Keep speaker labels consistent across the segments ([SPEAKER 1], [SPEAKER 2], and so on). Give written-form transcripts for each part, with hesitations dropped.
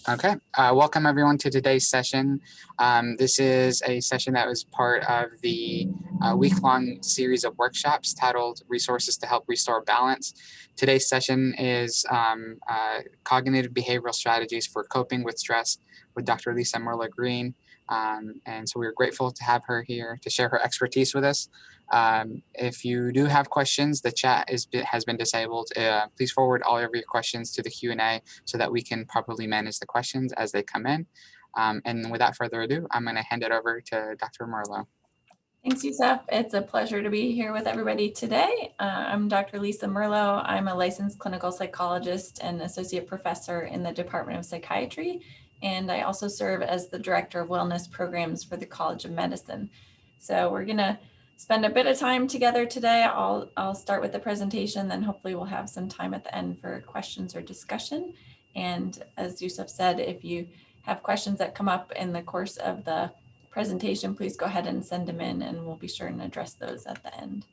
[SPEAKER 1] Okay, welcome everyone to today's session. This is a session that was part of the week-long series of workshops titled Resources to Help Restore Balance. Today's session is Cognitive Behavioral Strategies for Coping with Stress with Dr. Lisa Merlo Greene. And so we're grateful to have her here to share her expertise with us. If you do have questions, the chat has been disabled. Please forward all of your questions to the Q&A so that we can properly manage the questions as they come in. And without further ado, I'm going to hand it over to Dr. Merlo.
[SPEAKER 2] Thanks, Yusuf. It's a pleasure to be here with everybody today. I'm Dr. Lisa Merlo. I'm a licensed clinical psychologist and associate professor in the Department of Psychiatry. And I also serve as the director of wellness programs for the College of Medicine. So we're going to spend a bit of time together today. I'll start with the presentation, then hopefully we'll have some time at the end for questions or discussion. And as Yusuf said, if you have questions that come up in the course of the presentation, please go ahead and send them in and we'll be sure and address those at the end.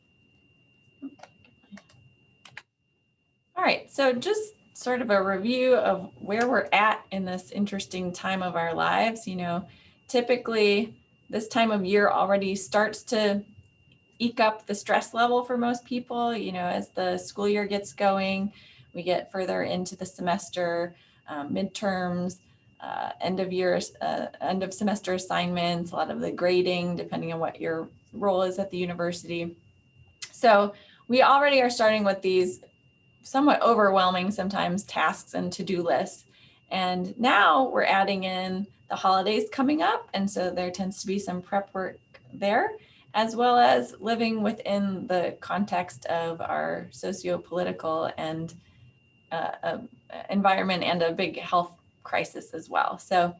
[SPEAKER 2] All right, so just sort of a review of where we're at in this interesting time of our lives. You know, typically this time of year already starts to eke up the stress level for most people. You know, as the school year gets going, we get further into the semester, midterms, end of semester assignments, a lot of the grading, depending on what your role is at the university. So we already are starting with these somewhat overwhelming sometimes tasks and to-do lists. And now we're adding in the holidays coming up. And so there tends to be some prep work there, as well as living within the context of our socio-political and environment and a big health crisis as well. So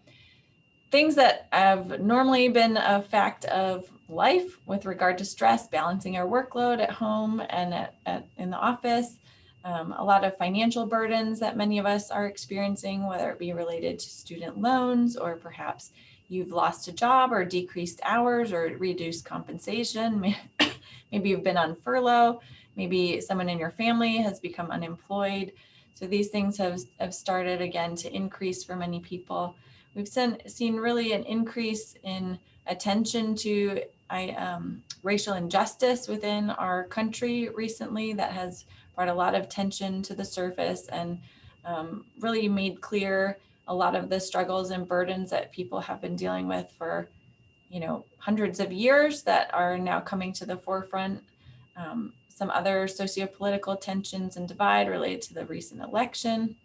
[SPEAKER 2] things that have normally been a fact of life with regard to stress, balancing our workload at home and in the office, a lot of financial burdens that many of us are experiencing, whether it be related to student loans or perhaps you've lost a job or decreased hours or reduced compensation. Maybe you've been on furlough. Maybe someone in your family has become unemployed. So these things have started again to increase for many people. We've seen really an increase in attention to racial injustice within our country recently that has brought a lot of tension to the surface and really made clear a lot of the struggles and burdens that people have been dealing with for, you know, hundreds of years that are now coming to the forefront. Some other socio-political tensions and divide related to the recent election.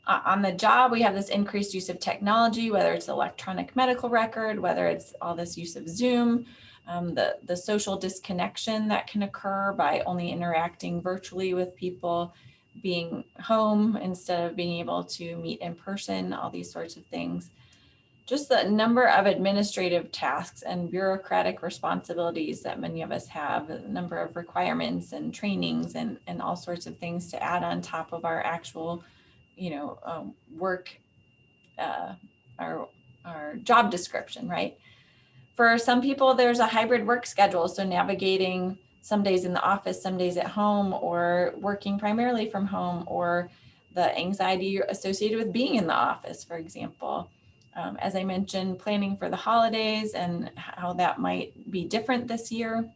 [SPEAKER 2] On the job, we have this increased use of technology, whether it's electronic medical record, whether it's all this use of Zoom, the social disconnection that can occur by only interacting virtually with people, being home instead of being able to meet in person, all these sorts of things. Just the number of administrative tasks and bureaucratic responsibilities that many of us have, a number of requirements and trainings and all sorts of things to add on top of our actual, you know, work, our job description, right? For some people, there's a hybrid work schedule. So navigating some days in the office, some days at home, or working primarily from home, or the anxiety associated with being in the office, for example. As I mentioned, planning for the holidays and how that might be different this year.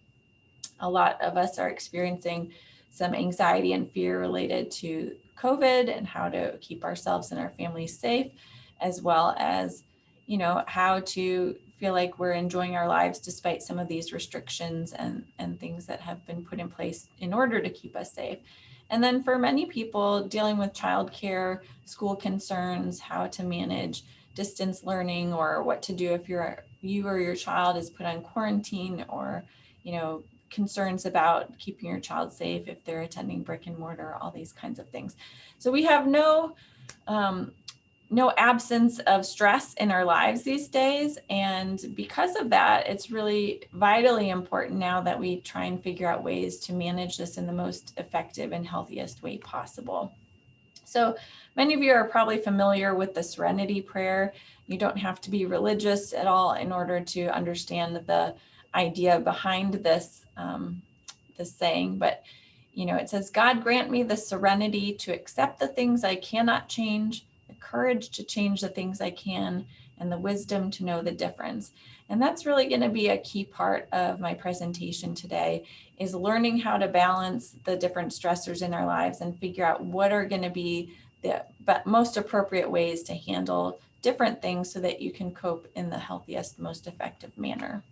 [SPEAKER 2] A lot of us are experiencing some anxiety and fear related to COVID and how to keep ourselves and our families safe, as well as, you know, how to feel like we're enjoying our lives despite some of these restrictions and things that have been put in place in order to keep us safe. And then for many people dealing with childcare, school concerns, how to manage distance learning, or what to do if you or your child is put on quarantine, or, you know, concerns about keeping your child safe if they're attending brick and mortar, all these kinds of things. So we have no absence of stress in our lives these days. And because of that, it's really vitally important now that we try and figure out ways to manage this in the most effective and healthiest way possible. So many of you are probably familiar with the Serenity Prayer. You don't have to be religious at all in order to understand the idea behind this, this saying, but you know, it says, God grant me the serenity to accept the things I cannot change, the courage to change the things I can, and the wisdom to know the difference. And that's really going to be a key part of my presentation today, is learning how to balance the different stressors in our lives and figure out what are going to be the most appropriate ways to handle different things so that you can cope in the healthiest, most effective manner.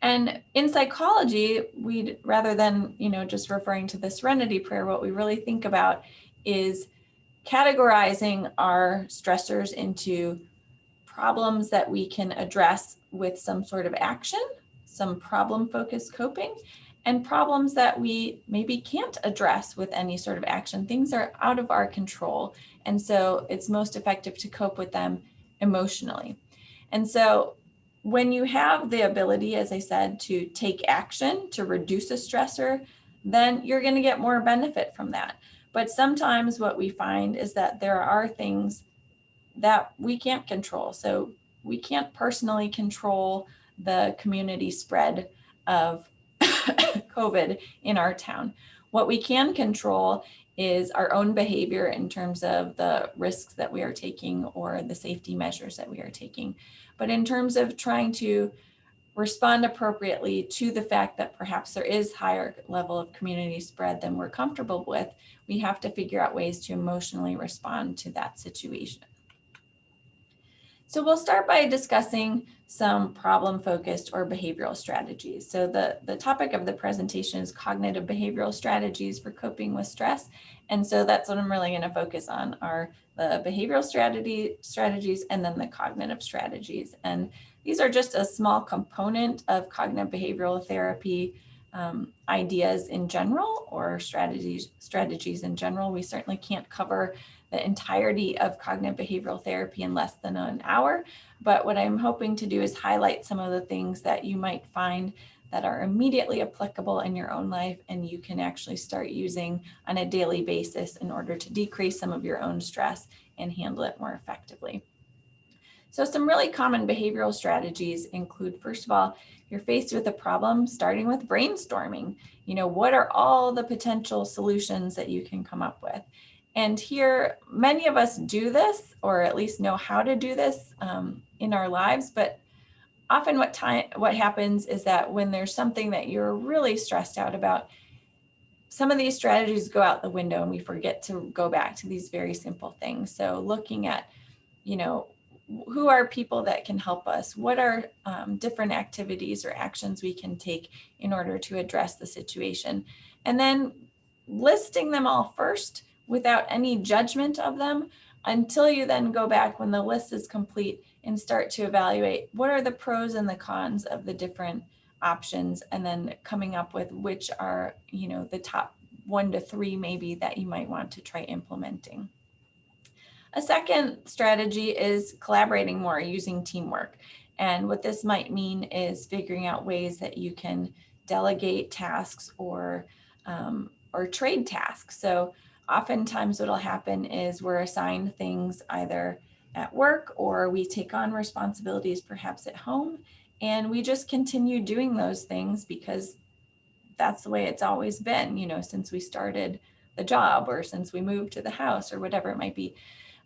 [SPEAKER 2] And in psychology, we, rather than, just referring to the Serenity Prayer, what we really think about is categorizing our stressors into problems that we can address with some sort of action, some problem-focused coping, and problems that we maybe can't address with any sort of action. Things are out of our control, and so it's most effective to cope with them emotionally. And so when you have the ability, as I said, to take action to reduce a stressor, then you're going to get more benefit from that. But sometimes what we find is that there are things that we can't control. So we can't personally control the community spread of COVID in our town. What we can control is our own behavior in terms of the risks that we are taking or the safety measures that we are taking. But in terms of trying to respond appropriately to the fact that perhaps there is higher level of community spread than we're comfortable with, we have to figure out ways to emotionally respond to that situation. So we'll start by discussing some problem-focused or behavioral strategies. So the topic of the presentation is cognitive behavioral strategies for coping with stress. And so that's what I'm really going to focus on, are the behavioral strategies and then the cognitive strategies. And these are just a small component of cognitive behavioral therapy ideas in general, or strategies in general. We certainly can't cover the entirety of cognitive behavioral therapy in less than an hour. But what I'm hoping to do is highlight some of the things that you might find that are immediately applicable in your own life and you can actually start using on a daily basis in order to decrease some of your own stress and handle it more effectively. So some really common behavioral strategies include, first of all, you're faced with a problem, starting with brainstorming. What are all the potential solutions that you can come up with? And here, many of us do this, or at least know how to do this in our lives. But often what happens is that when there's something that you're really stressed out about, some of these strategies go out the window and we forget to go back to these very simple things. So looking at, who are people that can help us? What are different activities or actions we can take in order to address the situation? And then listing them all first without any judgment of them, until you then go back when the list is complete and start to evaluate what are the pros and the cons of the different options, and then coming up with which are, the top 1 to 3 maybe that you might want to try implementing. A second strategy is collaborating more, using teamwork. And what this might mean is figuring out ways that you can delegate tasks or trade tasks. So oftentimes what'll happen is we're assigned things either at work or we take on responsibilities perhaps at home, and we just continue doing those things because that's the way it's always been, since we started the job or since we moved to the house or whatever it might be.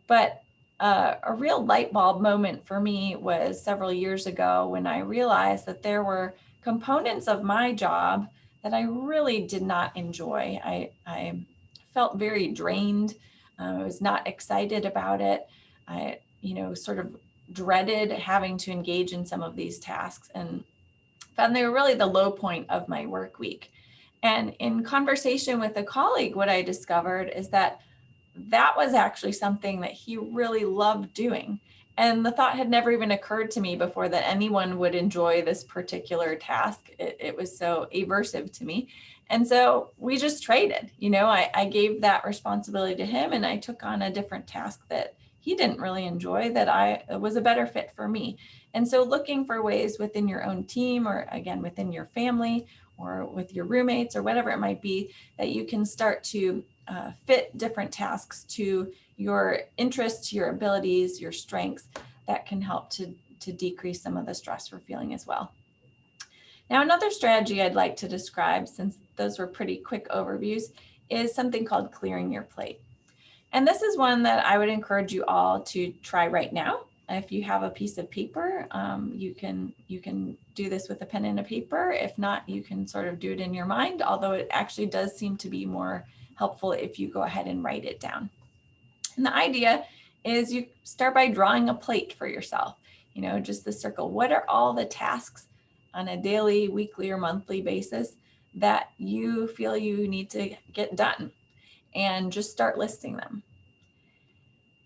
[SPEAKER 2] But a real light bulb moment for me was several years ago when I realized that there were components of my job that I really did not enjoy. I felt very drained. I was not excited about it. I, sort of dreaded having to engage in some of these tasks, and found they were really the low point of my work week. And in conversation with a colleague, what I discovered is that was actually something that he really loved doing. And the thought had never even occurred to me before that anyone would enjoy this particular task. It was so aversive to me. And so we just traded. I gave that responsibility to him, and I took on a different task that he didn't really enjoy, that was a better fit for me. And so looking for ways within your own team, or again, within your family or with your roommates or whatever it might be, that you can start to fit different tasks to your interests, your abilities, your strengths, that can help to decrease some of the stress we're feeling as well. Now, another strategy I'd like to describe, since those were pretty quick overviews, is something called clearing your plate. And this is one that I would encourage you all to try right now. If you have a piece of paper, you can do this with a pen and a paper. If not, you can sort of do it in your mind, although it actually does seem to be more helpful if you go ahead and write it down. And the idea is you start by drawing a plate for yourself, just the circle. What are all the tasks on a daily, weekly, or monthly basis that you feel you need to get done? And just start listing them.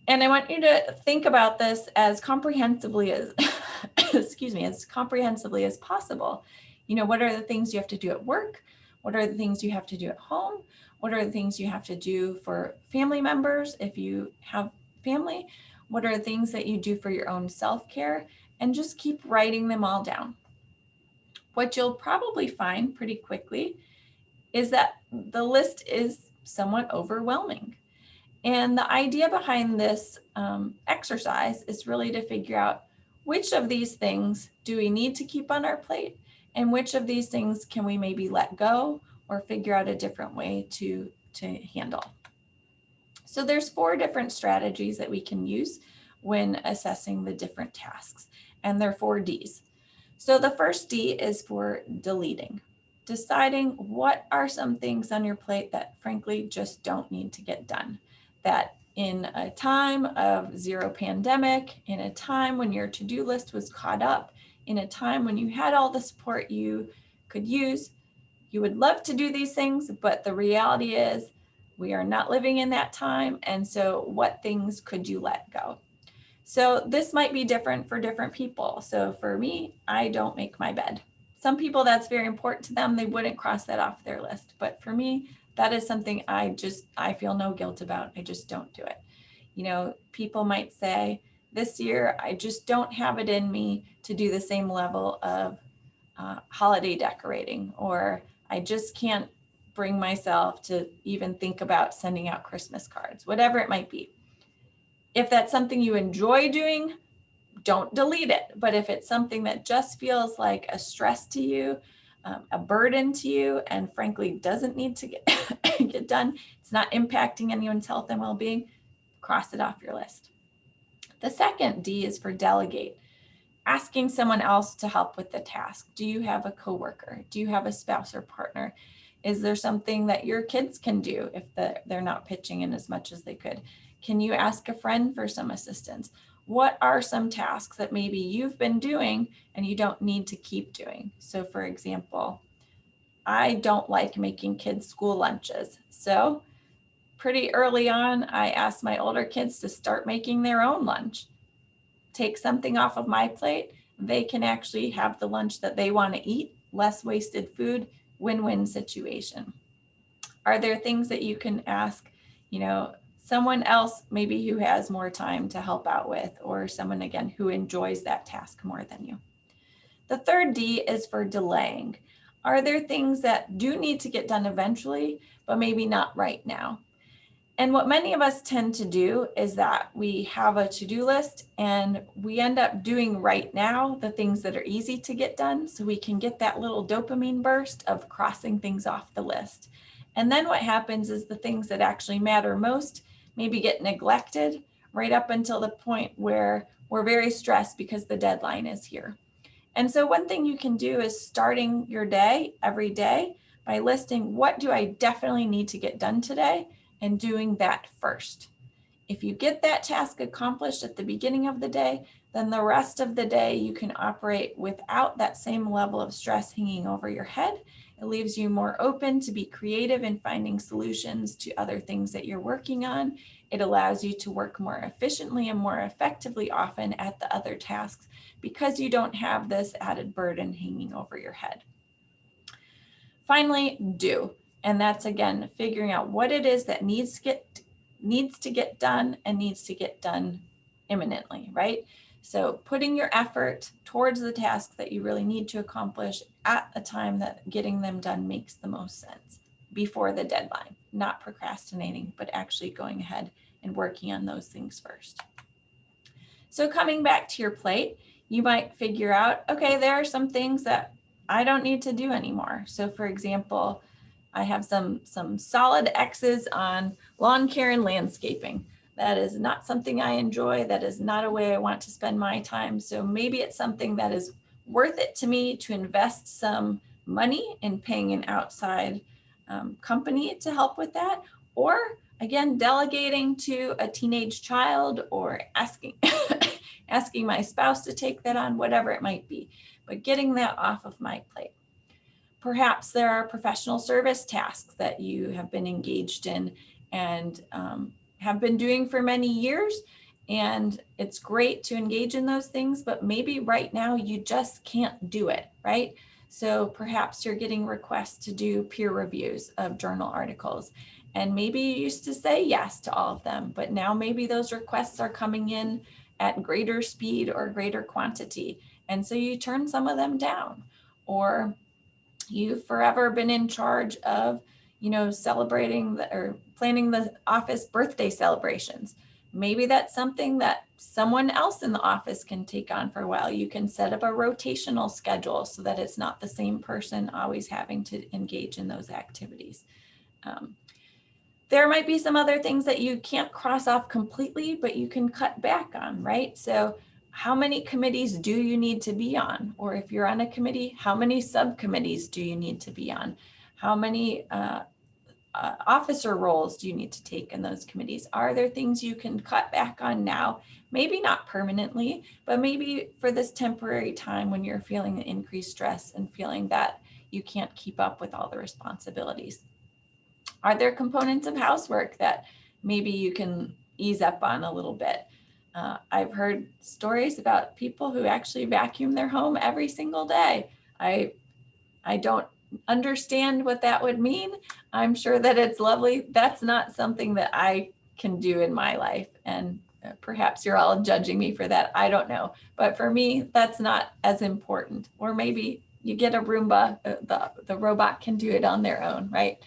[SPEAKER 2] And I want you to think about this as comprehensively as, excuse me, as comprehensively as possible. What are the things you have to do at work? What are the things you have to do at home? What are the things you have to do for family members if you have family? What are the things that you do for your own self-care? And just keep writing them all down. What you'll probably find pretty quickly is that the list is somewhat overwhelming. And the idea behind this exercise is really to figure out which of these things do we need to keep on our plate, and which of these things can we maybe let go or figure out a different way to handle. So there's 4 different strategies that we can use when assessing the different tasks, and they're 4 Ds. So the first D is for deleting, deciding what are some things on your plate that frankly just don't need to get done. That in a time of zero pandemic, in a time when your to-do list was caught up, in a time when you had all the support you could use, you would love to do these things, but the reality is we are not living in that time. And so what things could you let go? So this might be different for different people. So for me, I don't make my bed. Some people, that's very important to them. They wouldn't cross that off their list. But for me, that is something I feel no guilt about. I just don't do it. People might say, this year, I just don't have it in me to do the same level of holiday decorating, or I just can't bring myself to even think about sending out Christmas cards, whatever it might be. If that's something you enjoy doing, don't delete it. But if it's something that just feels like a stress to you, a burden to you, and frankly doesn't need to get done, it's not impacting anyone's health and well-being, cross it off your list. The second D is for delegate, asking someone else to help with the task. Do you have a coworker? Do you have a spouse or partner? Is there something that your kids can do if they're not pitching in as much as they could? Can you ask a friend for some assistance? What are some tasks that maybe you've been doing and you don't need to keep doing? So for example, I don't like making kids' school lunches. So pretty early on, I asked my older kids to start making their own lunch. Take something off of my plate. They can actually have the lunch that they want to eat, less wasted food, win-win situation. Are there things that you can ask, someone else maybe who has more time to help out with, or someone again who enjoys that task more than you? The third D is for delaying. Are there things that do need to get done eventually, but maybe not right now? And what many of us tend to do is that we have a to-do list and we end up doing right now the things that are easy to get done, so we can get that little dopamine burst of crossing things off the list. And then what happens is the things that actually matter most maybe get neglected right up until the point where we're very stressed because the deadline is here. And so one thing you can do is starting your day every day by listing, what do I definitely need to get done today, and doing that first. If you get that task accomplished at the beginning of the day, then the rest of the day you can operate without that same level of stress hanging over your head. It leaves you more open to be creative in finding solutions to other things that you're working on. It allows you to work more efficiently and more effectively often at the other tasks because you don't have this added burden hanging over your head. Finally, do. And that's, again, figuring out what it is that needs to get done and needs to get done imminently, right? So putting your effort towards the tasks that you really need to accomplish at a time that getting them done makes the most sense before the deadline, not procrastinating, but actually going ahead and working on those things first. So coming back to your plate, you might figure out, okay, there are some things that I don't need to do anymore. So for example, I have some solid X's on lawn care and landscaping. That is not something I enjoy. That is not a way I want to spend my time. So maybe it's something that is worth it to me to invest some money in paying an outside company to help with that. Or again, delegating to a teenage child, or asking asking my spouse to take that on, whatever it might be, but getting that off of my plate. Perhaps there are professional service tasks that you have been engaged in and have been doing for many years. And it's great to engage in those things, but maybe right now you just can't do it, right? So perhaps you're getting requests to do peer reviews of journal articles. And maybe you used to say yes to all of them, but now maybe those requests are coming in at greater speed or greater quantity. And so you turn some of them down. Or you've forever been in charge of, celebrating or planning the office birthday celebrations. Maybe that's something that someone else in the office can take on for a while. You can set up a rotational schedule so that it's not the same person always having to engage in those activities. There might be some other things that you can't cross off completely, but you can cut back on, right? So how many committees do you need to be on? Or if you're on a committee, how many subcommittees do you need to be on? How many officer roles do you need to take in those committees? Are there things you can cut back on now? Maybe not permanently, but maybe for this temporary time when you're feeling increased stress and feeling that you can't keep up with all the responsibilities. Are there components of housework that maybe you can ease up on a little bit? I've heard stories about people who actually vacuum their home every single day. I don't understand what that would mean. I'm sure that it's lovely. That's not something that I can do in my life. And perhaps you're all judging me for that. I don't know. But for me, that's not as important. Or maybe you get a Roomba, the robot can do it on their own, right?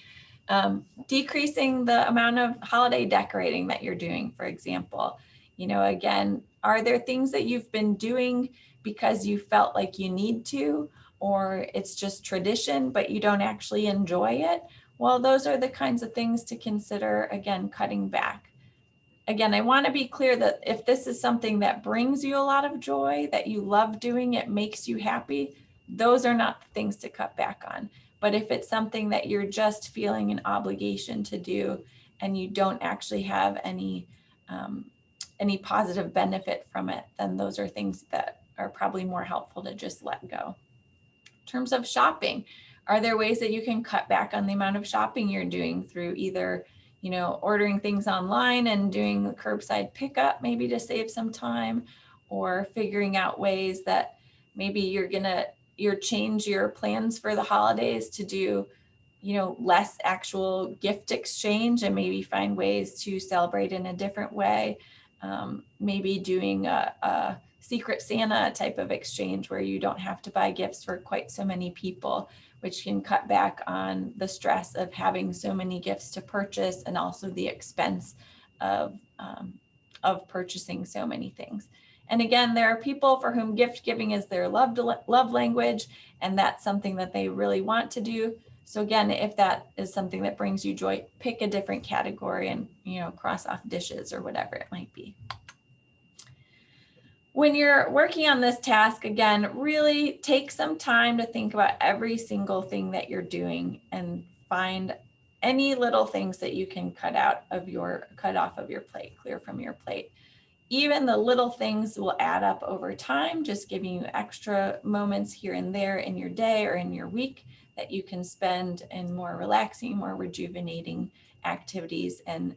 [SPEAKER 2] Decreasing the amount of holiday decorating that you're doing, for example. Again, are there things that you've been doing because you felt like you need to, or it's just tradition, but you don't actually enjoy it? Well, those are the kinds of things to consider, again, cutting back. Again, I want to be clear that if this is something that brings you a lot of joy, that you love doing, it makes you happy, those are not the things to cut back on. But if it's something that you're just feeling an obligation to do and you don't actually have any positive benefit from it, then those are things that are probably more helpful to just let go. In terms of shopping, are there ways that you can cut back on the amount of shopping you're doing through either, ordering things online and doing the curbside pickup, maybe to save some time, or figuring out ways that maybe you're change your plans for the holidays to do, less actual gift exchange and maybe find ways to celebrate in a different way. Maybe doing a Secret Santa type of exchange where you don't have to buy gifts for quite so many people, which can cut back on the stress of having so many gifts to purchase and also the expense of purchasing so many things. And again, there are people for whom gift giving is their love language, and that's something that they really want to do. So again, if that is something that brings you joy, pick a different category and, cross off dishes or whatever it might be. When you're working on this task, again, really take some time to think about every single thing that you're doing and find any little things that you can cut off of your plate, clear from your plate. Even the little things will add up over time, just giving you extra moments here and there in your day or in your week that you can spend in more relaxing, more rejuvenating activities and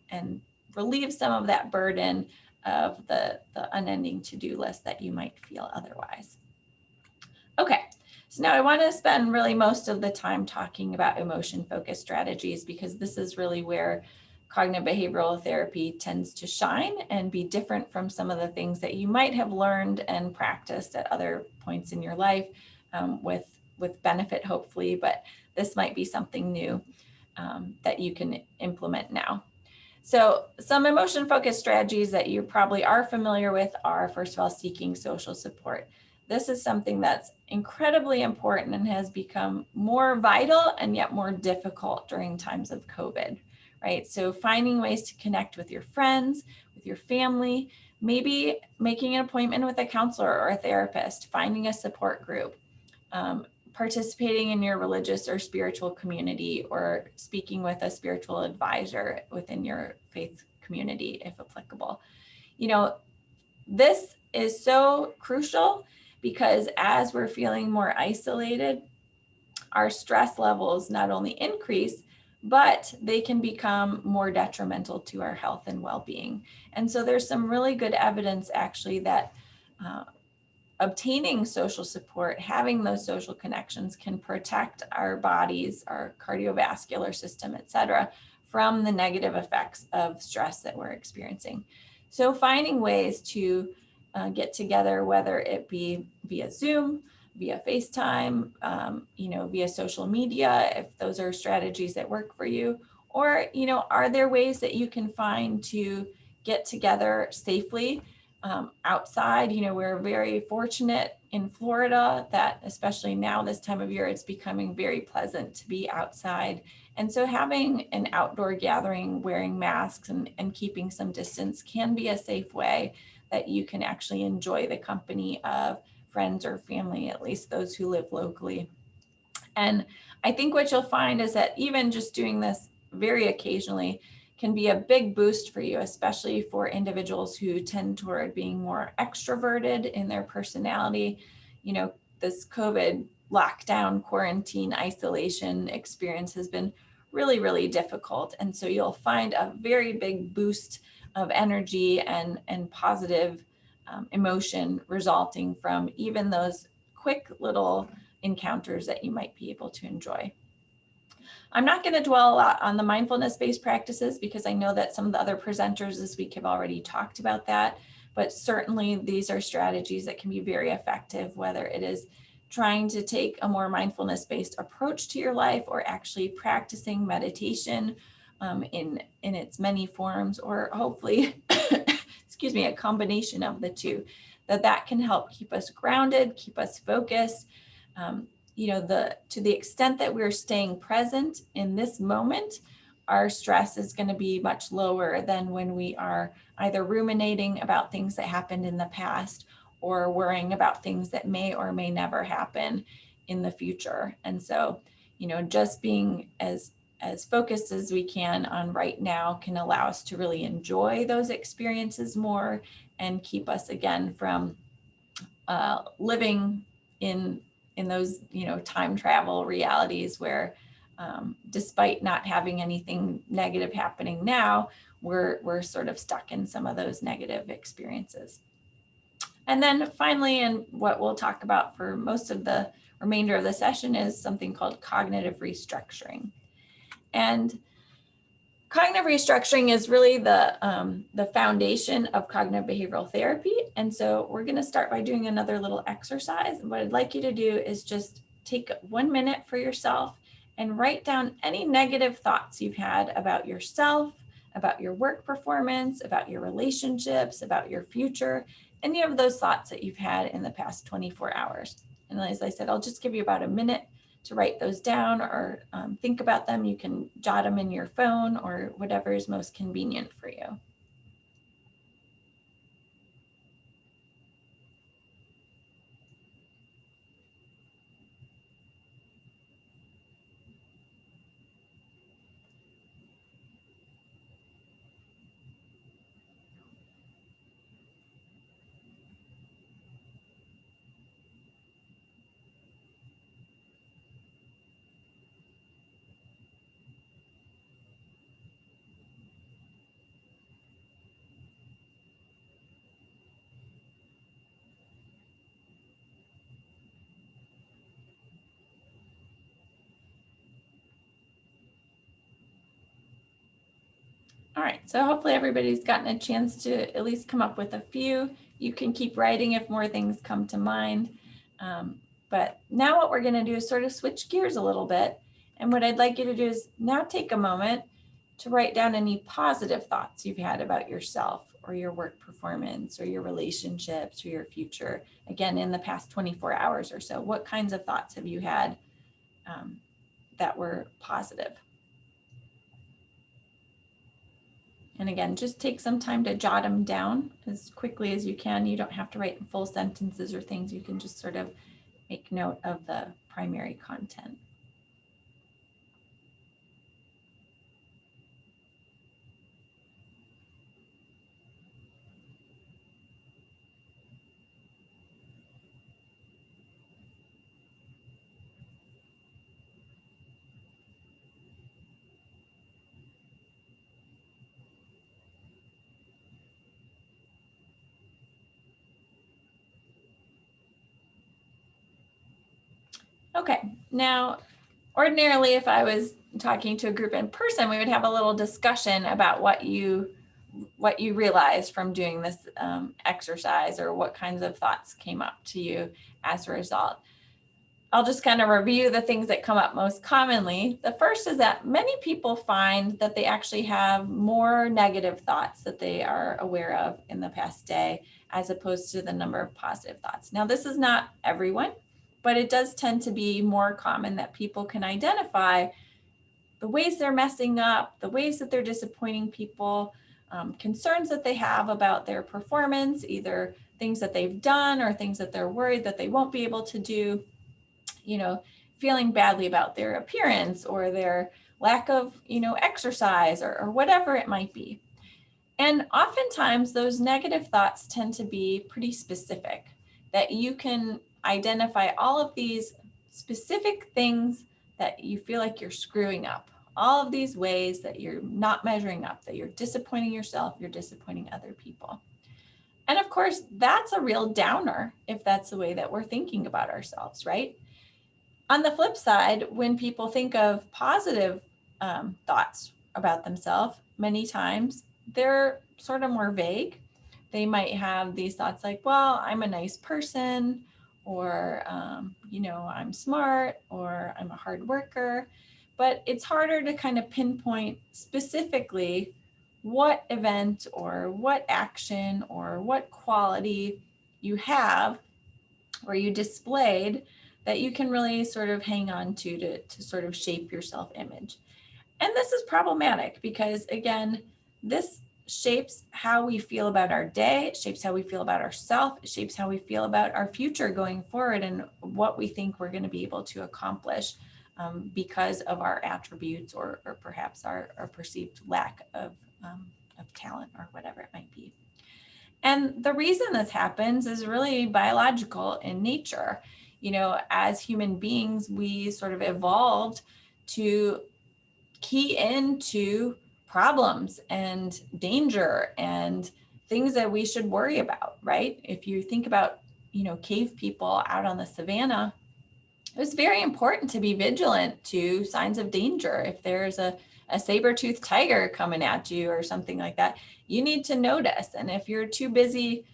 [SPEAKER 2] relieve some of that burden of the unending to-do list that you might feel otherwise. Okay, so now I want to spend really most of the time talking about emotion-focused strategies, because this is really where cognitive behavioral therapy tends to shine and be different from some of the things that you might have learned and practiced at other points in your life, with benefit, hopefully, but this might be something new that you can implement now. So some emotion-focused strategies that you probably are familiar with are, first of all, seeking social support. this is something that's incredibly important and has become more vital and yet more difficult during times of COVID, right? So finding ways to connect with your friends, with your family, maybe making an appointment with a counselor or a therapist, finding a support group, participating in your religious or spiritual community, or speaking with a spiritual advisor within your faith community, if applicable. You know, this is so crucial because as we're feeling more isolated, our stress levels not only increase, but they can become more detrimental to our health and well-being. And so there's some really good evidence actually that obtaining social support, having those social connections can protect our bodies, our cardiovascular system, et cetera, from the negative effects of stress that we're experiencing. So finding ways to get together, whether it be via Zoom, via FaceTime, via social media, if those are strategies that work for you, or, are there ways that you can find to get together safely outside? We're very fortunate in Florida that, especially now this time of year, it's becoming very pleasant to be outside. And so having an outdoor gathering, wearing masks and keeping some distance can be a safe way that you can actually enjoy the company of friends or family, at least those who live locally. And I think what you'll find is that even just doing this very occasionally can be a big boost for you, especially for individuals who tend toward being more extroverted in their personality. This COVID lockdown, quarantine, isolation experience has been really, really difficult. And so you'll find a very big boost of energy and positive emotion resulting from even those quick little encounters that you might be able to enjoy. I'm not going to dwell a lot on the mindfulness-based practices because I know that some of the other presenters this week have already talked about that, but certainly these are strategies that can be very effective, whether it is trying to take a more mindfulness-based approach to your life or actually practicing meditation in its many forms, or hopefully, a combination of the two, that can help keep us grounded, keep us focused. To the extent that we're staying present in this moment, our stress is going to be much lower than when we are either ruminating about things that happened in the past or worrying about things that may or may never happen in the future. And so, just being as focused as we can on right now can allow us to really enjoy those experiences more and keep us again from living in those, time travel realities where despite not having anything negative happening now, we're sort of stuck in some of those negative experiences. And then finally, and what we'll talk about for most of the remainder of the session is something called cognitive restructuring. And cognitive restructuring is really the foundation of cognitive behavioral therapy. And so we're going to start by doing another little exercise. And what I'd like you to do is just take 1 minute for yourself and write down any negative thoughts you've had about yourself, about your work performance, about your relationships, about your future, any of those thoughts that you've had in the past 24 hours. And as I said, I'll just give you about a minute to write those down or think about them. You can jot them in your phone or whatever is most convenient for you. All right, so hopefully everybody's gotten a chance to at least come up with a few. You can keep writing if more things come to mind. But now what we're going to do is sort of switch gears a little bit. And what I'd like you to do is now take a moment to write down any positive thoughts you've had about yourself or your work performance or your relationships or your future? Again, in the past 24 hours or so, what kinds of thoughts have you had that were positive? And again, just take some time to jot them down as quickly as you can. You don't have to write full sentences or things. You can just sort of make note of the primary content. Okay, now ordinarily if I was talking to a group in person, we would have a little discussion about what you realized from doing this exercise, or what kinds of thoughts came up to you as a result. I'll just kind of review the things that come up most commonly. The first is that many people find that they actually have more negative thoughts that they are aware of in the past day, as opposed to the number of positive thoughts. Now, this is not everyone, but it does tend to be more common that people can identify the ways they're messing up, the ways that they're disappointing people, concerns that they have about their performance, either things that they've done or things that they're worried that they won't be able to do, feeling badly about their appearance or their lack of, exercise or whatever it might be. And oftentimes those negative thoughts tend to be pretty specific, that you can identify all of these specific things that you feel like you're screwing up, all of these ways that you're not measuring up, that you're disappointing yourself, you're disappointing other people. And of course, that's a real downer if that's the way that we're thinking about ourselves, right? On the flip side, when people think of positive thoughts about themselves, many times they're sort of more vague. They might have these thoughts like, well, I'm a nice person, or, I'm smart, or I'm a hard worker. But it's harder to kind of pinpoint specifically what event or what action or what quality you have or you displayed that you can really sort of hang on to sort of shape your self-image. And this is problematic because, again, this shapes how we feel about our day, it shapes how we feel about ourselves, it shapes how we feel about our future going forward and what we think we're going to be able to accomplish because of our attributes or perhaps our perceived lack of talent or whatever it might be. And the reason this happens is really biological in nature. As human beings, we sort of evolved to key into problems and danger and things that we should worry about, right? If you think about, cave people out on the savannah, it was very important to be vigilant to signs of danger. If there's a saber-toothed tiger coming at you or something like that, you need to notice. And if you're too busy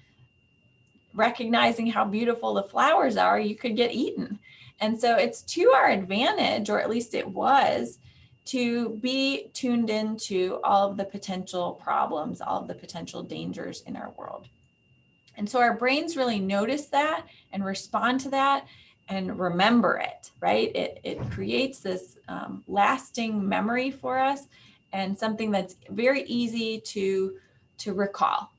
[SPEAKER 2] recognizing how beautiful the flowers are, you could get eaten. And so it's to our advantage, or at least it was, to be tuned into all of the potential problems, all of the potential dangers in our world. And so our brains really notice that and respond to that and remember it, right? It creates this lasting memory for us and something that's very easy to recall.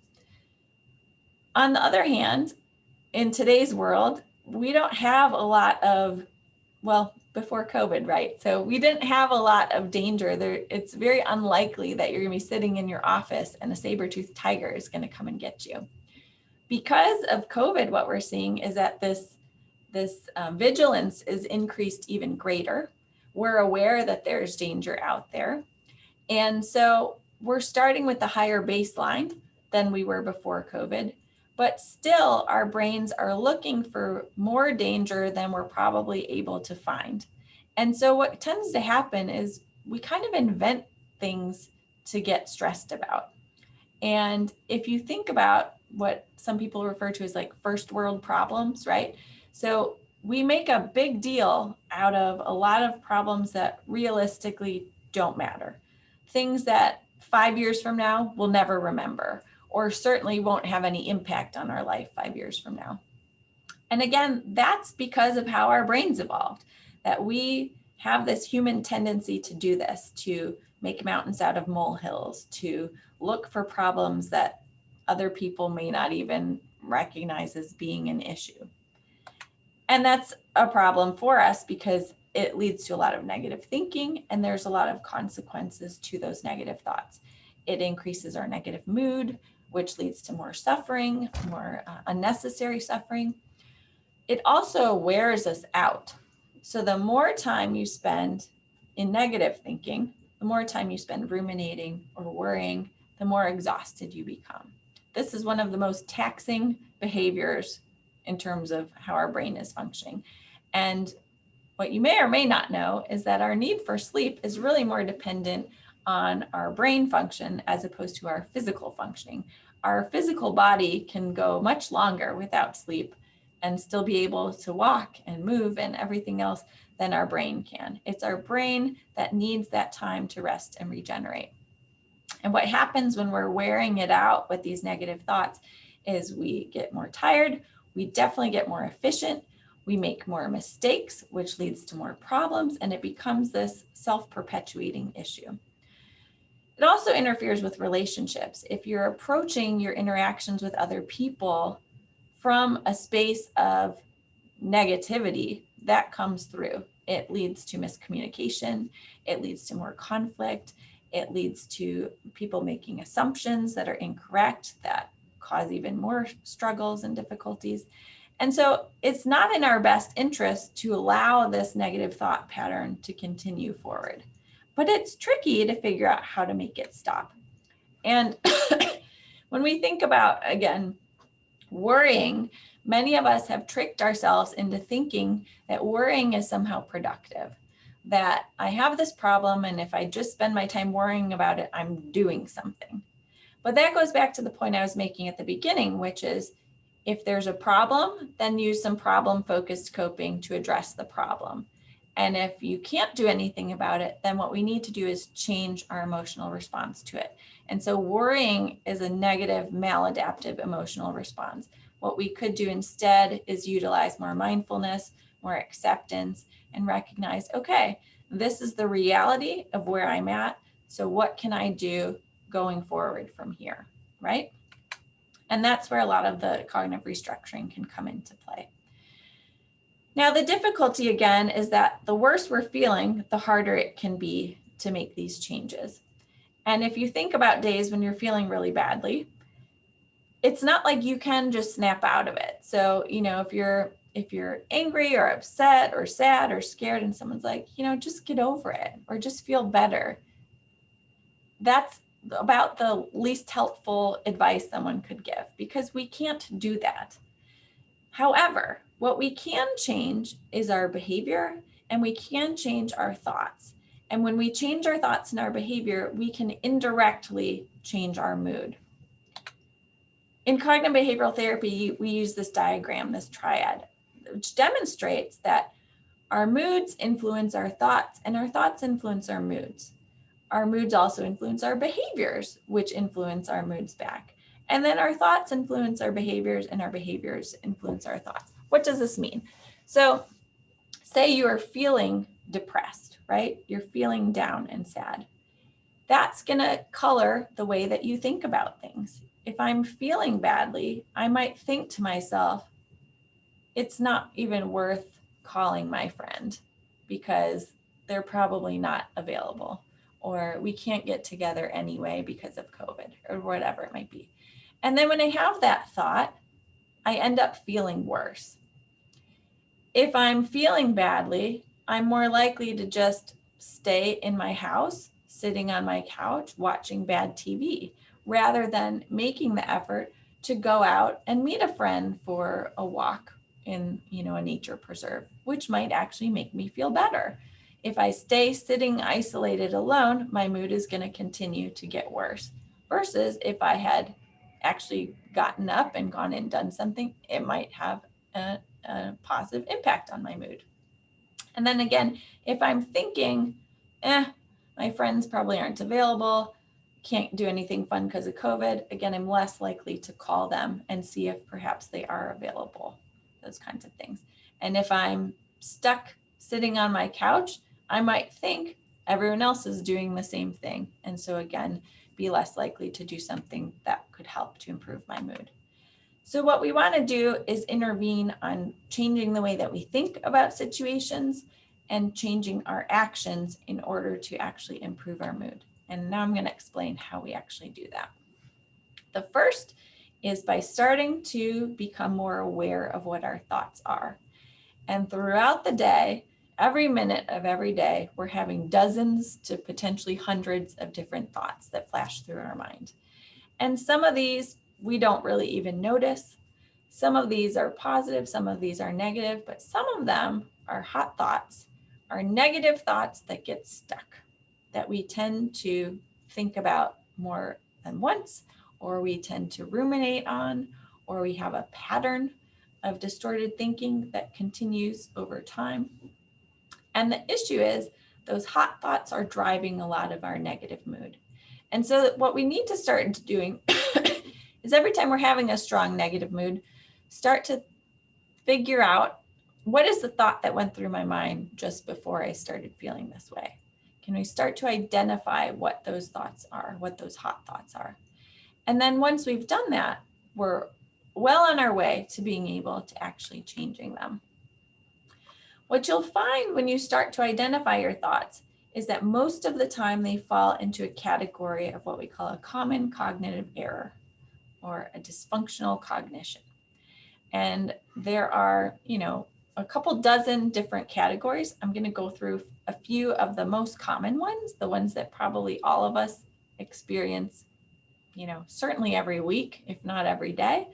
[SPEAKER 2] On the other hand, in today's world, we don't have a lot of, before COVID, right? So we didn't have a lot of danger there. It's very unlikely that you're going to be sitting in your office and a saber-toothed tiger is going to come and get you. Because of COVID, what we're seeing is that this vigilance is increased even greater. We're aware that there's danger out there. And so we're starting with a higher baseline than we were before COVID, but still our brains are looking for more danger than we're probably able to find. And so what tends to happen is we kind of invent things to get stressed about. And if you think about what some people refer to as like first world problems, right? So we make a big deal out of a lot of problems that realistically don't matter. Things that 5 years from now we'll never remember, or certainly won't have any impact on our life 5 years from now. And again, that's because of how our brains evolved, that we have this human tendency to do this, to make mountains out of molehills, to look for problems that other people may not even recognize as being an issue. And that's a problem for us because it leads to a lot of negative thinking, and there's a lot of consequences to those negative thoughts. It increases our negative mood, which leads to more suffering, more unnecessary suffering. It also wears us out. So the more time you spend in negative thinking, the more time you spend ruminating or worrying, the more exhausted you become. This is one of the most taxing behaviors in terms of how our brain is functioning. And what you may or may not know is that our need for sleep is really more dependent on our brain function as opposed to our physical functioning. Our physical body can go much longer without sleep and still be able to walk and move and everything else than our brain can. It's our brain that needs that time to rest and regenerate. And what happens when we're wearing it out with these negative thoughts is we get more tired, we definitely get more efficient, we make more mistakes, which leads to more problems, and it becomes this self-perpetuating issue. It also interferes with relationships. If you're approaching your interactions with other people from a space of negativity, that comes through. It leads to miscommunication, it leads to more conflict, it leads to people making assumptions that are incorrect, that cause even more struggles and difficulties. And so it's not in our best interest to allow this negative thought pattern to continue forward. But it's tricky to figure out how to make it stop. And when we think about, again, worrying, many of us have tricked ourselves into thinking that worrying is somehow productive, that I have this problem, and if I just spend my time worrying about it, I'm doing something. But that goes back to the point I was making at the beginning, which is if there's a problem, then use some problem-focused coping to address the problem. And if you can't do anything about it, then what we need to do is change our emotional response to it. And so worrying is a negative, maladaptive emotional response. What we could do instead is utilize more mindfulness, more acceptance, and recognize, okay, this is the reality of where I'm at. So what can I do going forward from here, right? And that's where a lot of the cognitive restructuring can come into play. Now, the difficulty again is that the worse we're feeling, the harder it can be to make these changes. And if you think about days when you're feeling really badly, it's not like you can just snap out of it. So, if you're angry or upset or sad or scared and someone's like, just get over it or just feel better, that's about the least helpful advice someone could give, because we can't do that. However, what we can change is our behavior, and we can change our thoughts. And when we change our thoughts and our behavior, we can indirectly change our mood. In cognitive behavioral therapy, we use this diagram, this triad, which demonstrates that our moods influence our thoughts, and our thoughts influence our moods. Our moods also influence our behaviors, which influence our moods back. And then our thoughts influence our behaviors, and our behaviors influence our thoughts. What does this mean? So say you are feeling depressed, right? You're feeling down and sad. That's going to color the way that you think about things. If I'm feeling badly, I might think to myself, it's not even worth calling my friend because they're probably not available, or we can't get together anyway because of COVID, or whatever it might be. And then when I have that thought, I end up feeling worse. If I'm feeling badly, I'm more likely to just stay in my house, sitting on my couch, watching bad TV, rather than making the effort to go out and meet a friend for a walk in, a nature preserve, which might actually make me feel better. If I stay sitting isolated alone, my mood is going to continue to get worse. Versus if I had actually gotten up and gone and done something, it might have a positive impact on my mood. And then again, if I'm thinking, my friends probably aren't available, can't do anything fun because of COVID, again, I'm less likely to call them and see if perhaps they are available, those kinds of things. And if I'm stuck sitting on my couch, I might think everyone else is doing the same thing. And so again, be less likely to do something that could help to improve my mood. So what we want to do is intervene on changing the way that we think about situations and changing our actions in order to actually improve our mood. And now I'm going to explain how we actually do that. The first is by starting to become more aware of what our thoughts are. And throughout the day, every minute of every day, we're having dozens to potentially hundreds of different thoughts that flash through our mind. And some of these we don't really even notice. Some of these are positive, some of these are negative, but some of them are hot thoughts, are negative thoughts that get stuck, that we tend to think about more than once, or we tend to ruminate on, or we have a pattern of distorted thinking that continues over time. And the issue is those hot thoughts are driving a lot of our negative mood. And so what we need to start doing is every time we're having a strong negative mood, start to figure out what is the thought that went through my mind just before I started feeling this way. Can we start to identify what those thoughts are, what those hot thoughts are? And then once we've done that, we're well on our way to being able to actually changing them. What you'll find when you start to identify your thoughts is that most of the time they fall into a category of what we call a common cognitive error or a dysfunctional cognition. And there are, a couple dozen different categories. I'm going to go through a few of the most common ones, the ones that probably all of us experience, certainly every week, if not every day,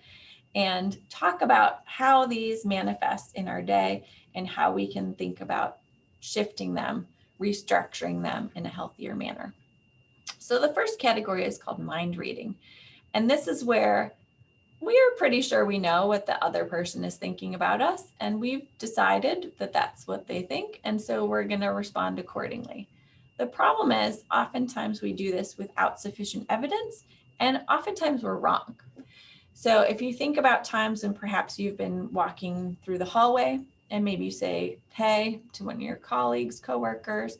[SPEAKER 2] and talk about how these manifest in our day and how we can think about shifting them, restructuring them in a healthier manner. So the first category is called mind reading. And this is where we are pretty sure we know what the other person is thinking about us, and we've decided that that's what they think, and so we're going to respond accordingly. The problem is oftentimes we do this without sufficient evidence, and oftentimes we're wrong. So if you think about times when perhaps you've been walking through the hallway and maybe you say, hey, to one of your colleagues, coworkers,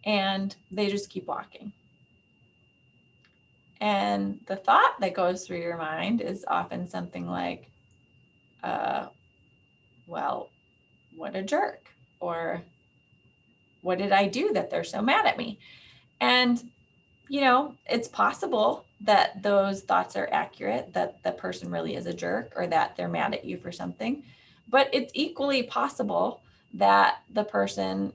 [SPEAKER 2] and they just keep walking. And the thought that goes through your mind is often something like, well, what a jerk, or what did I do that they're so mad at me? And, it's possible that those thoughts are accurate, that the person really is a jerk or that they're mad at you for something. But it's equally possible that the person,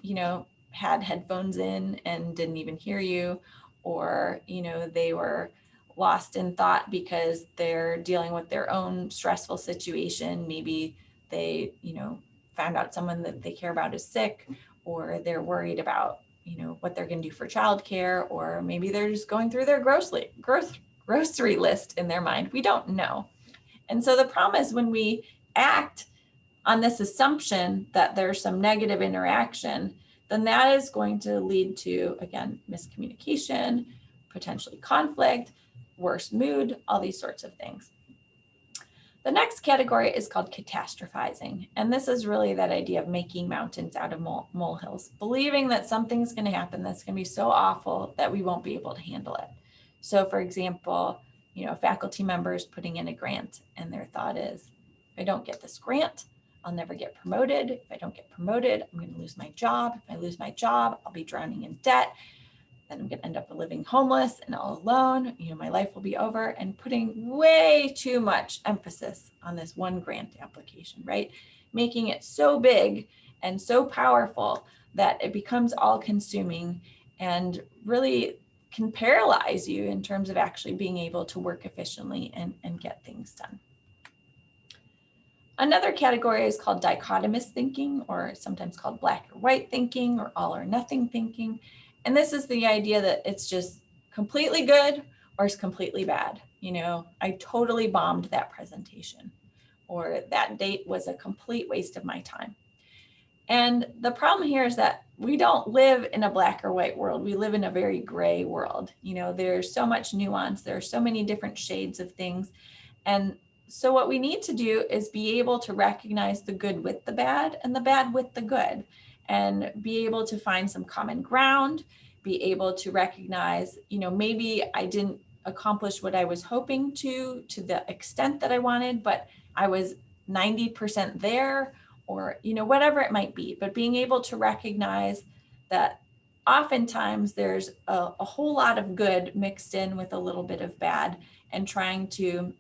[SPEAKER 2] had headphones in and didn't even hear you, or, they were lost in thought because they're dealing with their own stressful situation. Maybe they, found out someone that they care about is sick, or they're worried about, what they're going to do for childcare, or maybe they're just going through their grocery list in their mind. We don't know. And so the problem is when we act on this assumption that there's some negative interaction, then that is going to lead to, again, miscommunication, potentially conflict, worse mood, all these sorts of things. The next category is called catastrophizing. And this is really that idea of making mountains out of molehills, believing that something's going to happen that's going to be so awful that we won't be able to handle it. So for example, faculty members putting in a grant and their thought is, if I don't get this grant, I'll never get promoted. If I don't get promoted, I'm going to lose my job. If I lose my job, I'll be drowning in debt. Then I'm going to end up living homeless and all alone. My life will be over, and putting way too much emphasis on this one grant application, right? Making it so big and so powerful that it becomes all consuming and really can paralyze you in terms of actually being able to work efficiently and get things done. Another category is called dichotomous thinking, or sometimes called black or white thinking, or all or nothing thinking. And this is the idea that it's just completely good or it's completely bad. I totally bombed that presentation, or that date was a complete waste of my time. And the problem here is that we don't live in a black or white world. We live in a very gray world. You know, there's so much nuance. There are so many different shades of things. And so what we need to do is be able to recognize the good with the bad and the bad with the good, and be able to find some common ground, be able to recognize, you know, maybe I didn't accomplish what I was hoping to the extent that I wanted, but I was 90% there, or, you know, whatever it might be. But being able to recognize that oftentimes there's a whole lot of good mixed in with a little bit of bad, and trying to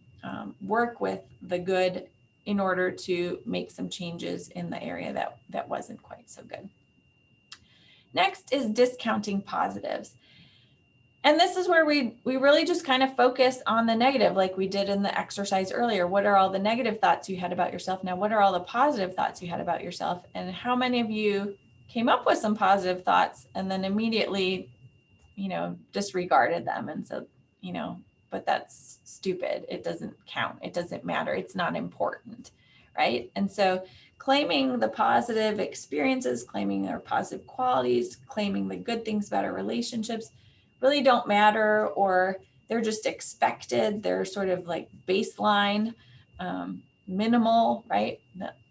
[SPEAKER 2] work with the good in order to make some changes in the area that wasn't quite so good. Next is discounting positives. And this is where we really just kind of focus on the negative, like we did in the exercise earlier. What are all the negative thoughts you had about yourself? Now, what are all the positive thoughts you had about yourself? And how many of you came up with some positive thoughts and then immediately, you know, disregarded them and said, you know, but that's stupid. It doesn't count. It doesn't matter. It's not important, right? And so claiming the positive experiences, claiming their positive qualities, claiming the good things about our relationships really don't matter, or they're just expected. They're sort of like baseline, minimal, right?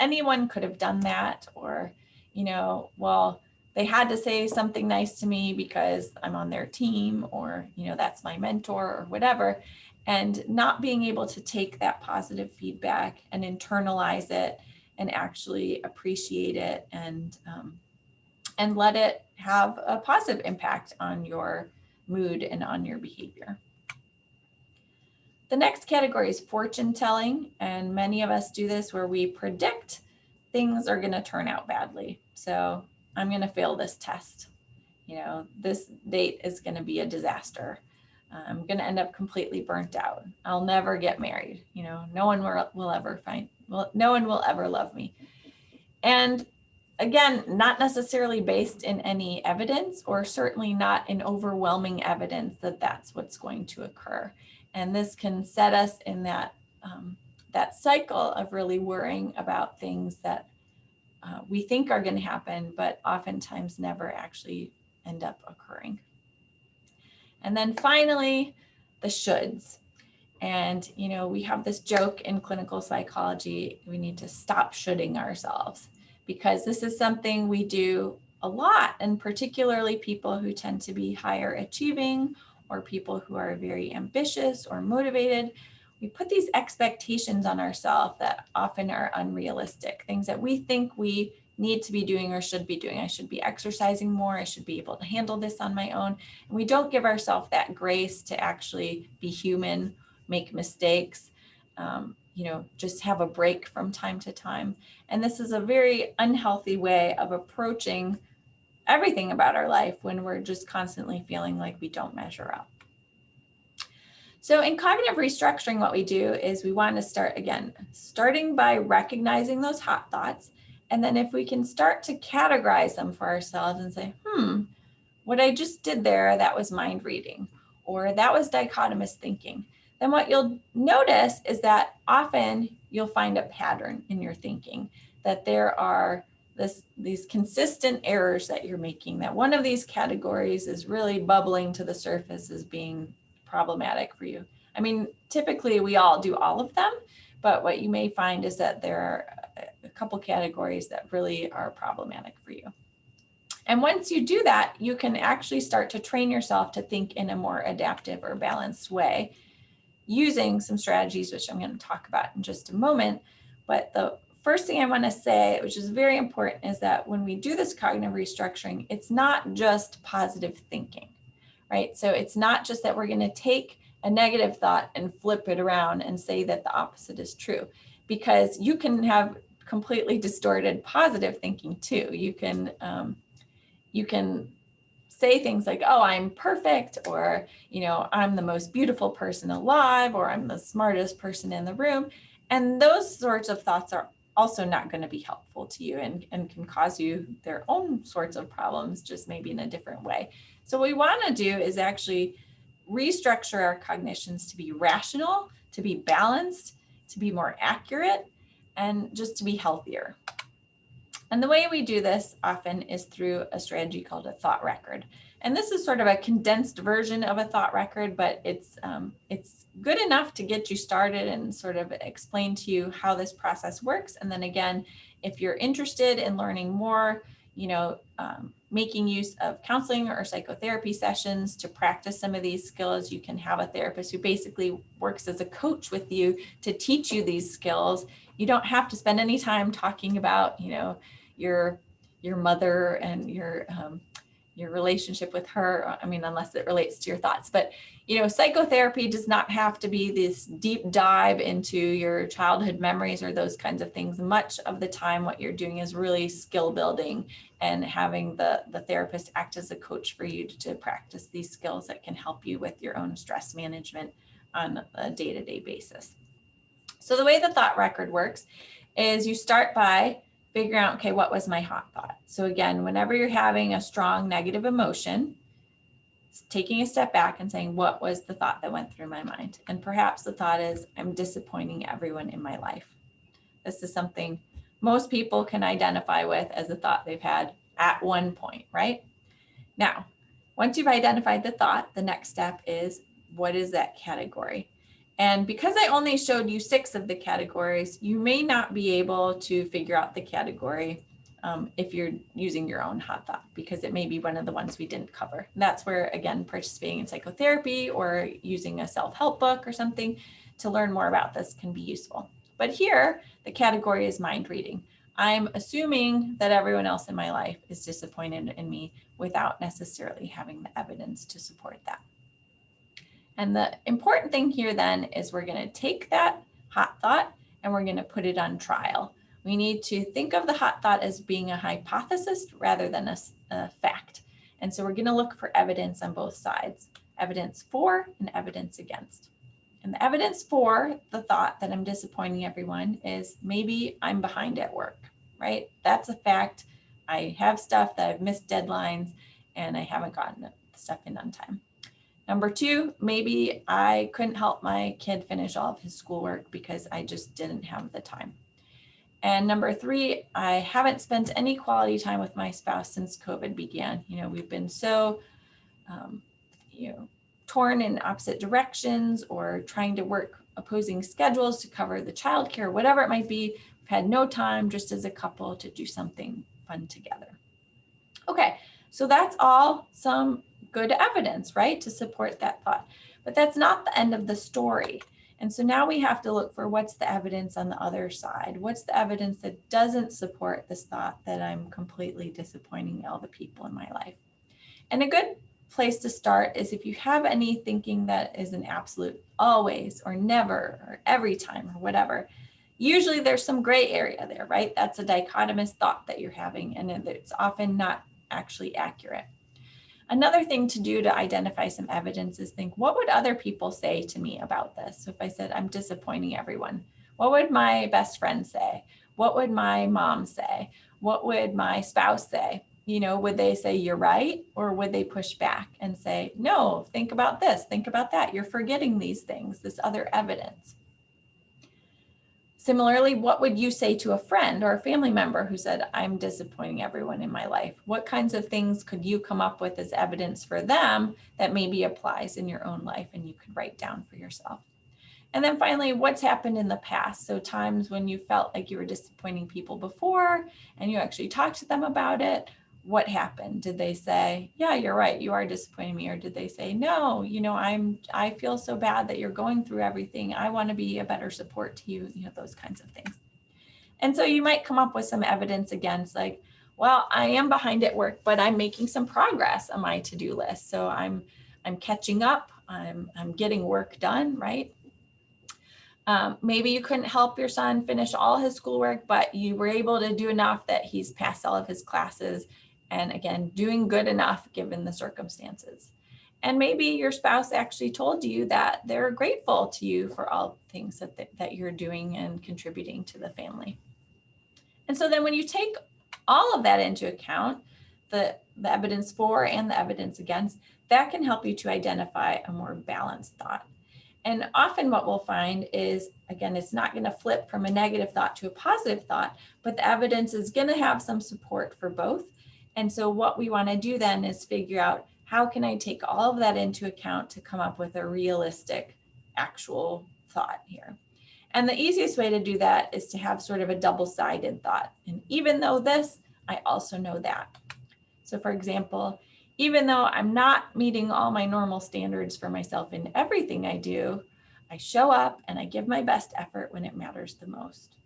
[SPEAKER 2] Anyone could have done that, or, you know, well, they had to say something nice to me because I'm on their team, or, you know, that's my mentor or whatever. And not being able to take that positive feedback and internalize it and actually appreciate it, and let it have a positive impact on your mood and on your behavior. The next category is fortune telling. And many of us do this where we predict things are going to turn out badly. So I'm going to fail this test. You know, this date is going to be a disaster. I'm going to end up completely burnt out. I'll never get married. You know, no one will ever love me. And again, not necessarily based in any evidence, or certainly not in overwhelming evidence that that's what's going to occur. And this can set us in that cycle of really worrying about things that we think are going to happen, but oftentimes never actually end up occurring. And then finally, the shoulds. And, you know, we have this joke in clinical psychology: we need to stop shoulding ourselves, because this is something we do a lot, and particularly people who tend to be higher achieving, or people who are very ambitious or motivated. We put these expectations on ourselves that often are unrealistic, things that we think we need to be doing or should be doing. I should be exercising more. I should be able to handle this on my own. And we don't give ourselves that grace to actually be human, make mistakes, you know, just have a break from time to time. And this is a very unhealthy way of approaching everything about our life when we're just constantly feeling like we don't measure up. So in cognitive restructuring, what we do is we want to starting by recognizing those hot thoughts. And then if we can start to categorize them for ourselves and say, what I just did there, that was mind reading, or that was dichotomous thinking. Then what you'll notice is that often you'll find a pattern in your thinking, that there are these consistent errors that you're making, that one of these categories is really bubbling to the surface as being problematic for you. I mean, typically we all do all of them, but what you may find is that there are a couple categories that really are problematic for you. And once you do that, you can actually start to train yourself to think in a more adaptive or balanced way, using some strategies, which I'm going to talk about in just a moment. But the first thing I want to say, which is very important, is that when we do this cognitive restructuring, it's not just positive thinking, right? So it's not just that we're going to take a negative thought and flip it around and say that the opposite is true, because you can have completely distorted positive thinking too. You can say things like, oh, I'm perfect, or, you know, I'm the most beautiful person alive, or I'm the smartest person in the room. And those sorts of thoughts are also not going to be helpful to you, and can cause you their own sorts of problems, just maybe in a different way. So what we want to do is actually restructure our cognitions to be rational, to be balanced, to be more accurate, and just to be healthier. And the way we do this often is through a strategy called a thought record. And this is sort of a condensed version of a thought record, but it's good enough to get you started and sort of explain to you how this process works. And then again, if you're interested in learning more, making use of counseling or psychotherapy sessions to practice some of these skills, you can have a therapist who basically works as a coach with you to teach you these skills. You don't have to spend any time talking about, your mother and your relationship with her. I mean, unless it relates to your thoughts, but psychotherapy does not have to be this deep dive into your childhood memories or those kinds of things. Much of the time, what you're doing is really skill building and having the therapist act as a coach for you to practice these skills that can help you with your own stress management on a day-to-day basis. So the way the thought record works is you start by figuring out, okay, what was my hot thought? So again, whenever you're having a strong negative emotion, taking a step back and saying, what was the thought that went through my mind? And perhaps the thought is, I'm disappointing everyone in my life. This is something most people can identify with as a thought they've had at one point, right? Now, once you've identified the thought, the next step is, what is that category? And because I only showed you 6 of the categories, you may not be able to figure out the category if you're using your own hot thought, because it may be one of the ones we didn't cover. And that's where, again, participating in psychotherapy or using a self-help book or something to learn more about this can be useful. But here, the category is mind reading. I'm assuming that everyone else in my life is disappointed in me without necessarily having the evidence to support that. And the important thing here then is we're going to take that hot thought and we're going to put it on trial. We need to think of the hot thought as being a hypothesis rather than a fact. And so we're going to look for evidence on both sides, evidence for and evidence against. And the evidence for the thought that I'm disappointing everyone is maybe I'm behind at work, right? That's a fact. I have stuff that I've missed deadlines and I haven't gotten the stuff in on time. Number 2, maybe I couldn't help my kid finish all of his schoolwork because I just didn't have the time. And number 3, I haven't spent any quality time with my spouse since COVID began. We've been so, torn in opposite directions or trying to work opposing schedules to cover the childcare, whatever it might be. We've had no time just as a couple to do something fun together. Okay, so that's all some good evidence, right, to support that thought. But that's not the end of the story. And so now we have to look for what's the evidence on the other side. What's the evidence that doesn't support this thought that I'm completely disappointing all the people in my life? And a good place to start is if you have any thinking that is an absolute always or never or every time or whatever, usually there's some gray area there, right? That's a dichotomous thought that you're having, and it's often not actually accurate. Another thing to do to identify some evidence is think, what would other people say to me about this? So if I said, I'm disappointing everyone, what would my best friend say? What would my mom say? What would my spouse say? Would they say you're right? Or would they push back and say, no, think about this, think about that. You're forgetting these things, this other evidence. Similarly, what would you say to a friend or a family member who said, I'm disappointing everyone in my life? What kinds of things could you come up with as evidence for them that maybe applies in your own life and you could write down for yourself? And then finally, what's happened in the past? So times when you felt like you were disappointing people before and you actually talked to them about it, what happened? Did they say, yeah, you're right, you are disappointing me? Or did they say, no, I feel so bad that you're going through everything. I want to be a better support to you, those kinds of things. And so you might come up with some evidence against, like, well, I am behind at work, but I'm making some progress on my to-do list. So I'm catching up, I'm getting work done, right? Maybe you couldn't help your son finish all his schoolwork, but you were able to do enough that he's passed all of his classes. And again, doing good enough given the circumstances. And maybe your spouse actually told you that they're grateful to you for all things that you're doing and contributing to the family. And so then when you take all of that into account, the evidence for and the evidence against, that can help you to identify a more balanced thought. And often what we'll find is, again, it's not going to flip from a negative thought to a positive thought, but the evidence is going to have some support for both. And so what we want to do then is figure out, how can I take all of that into account to come up with a realistic actual thought here? And the easiest way to do that is to have sort of a double-sided thought. And even though this, I also know that. So for example, even though I'm not meeting all my normal standards for myself in everything I do, I show up and I give my best effort when it matters the most.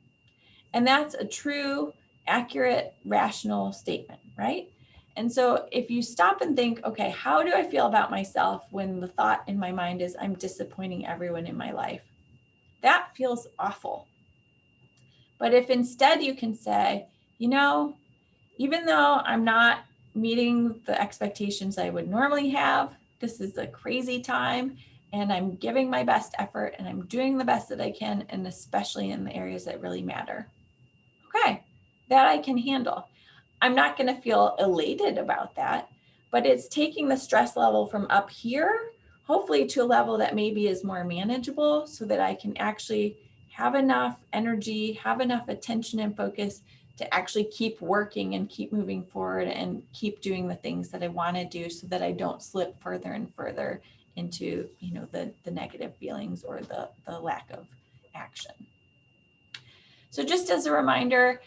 [SPEAKER 2] And that's a true, accurate, rational statement, right? And so if you stop and think, okay, how do I feel about myself when the thought in my mind is I'm disappointing everyone in my life? That feels awful. But if instead you can say, you know, even though I'm not meeting the expectations I would normally have, this is a crazy time and I'm giving my best effort and I'm doing the best that I can, and especially in the areas that really matter. Okay, that I can handle. I'm not going to feel elated about that, but it's taking the stress level from up here, hopefully to a level that maybe is more manageable, so that I can actually have enough energy, have enough attention and focus to actually keep working and keep moving forward and keep doing the things that I want to do, so that I don't slip further and further into, you know, the negative feelings or the lack of action. So just as a reminder,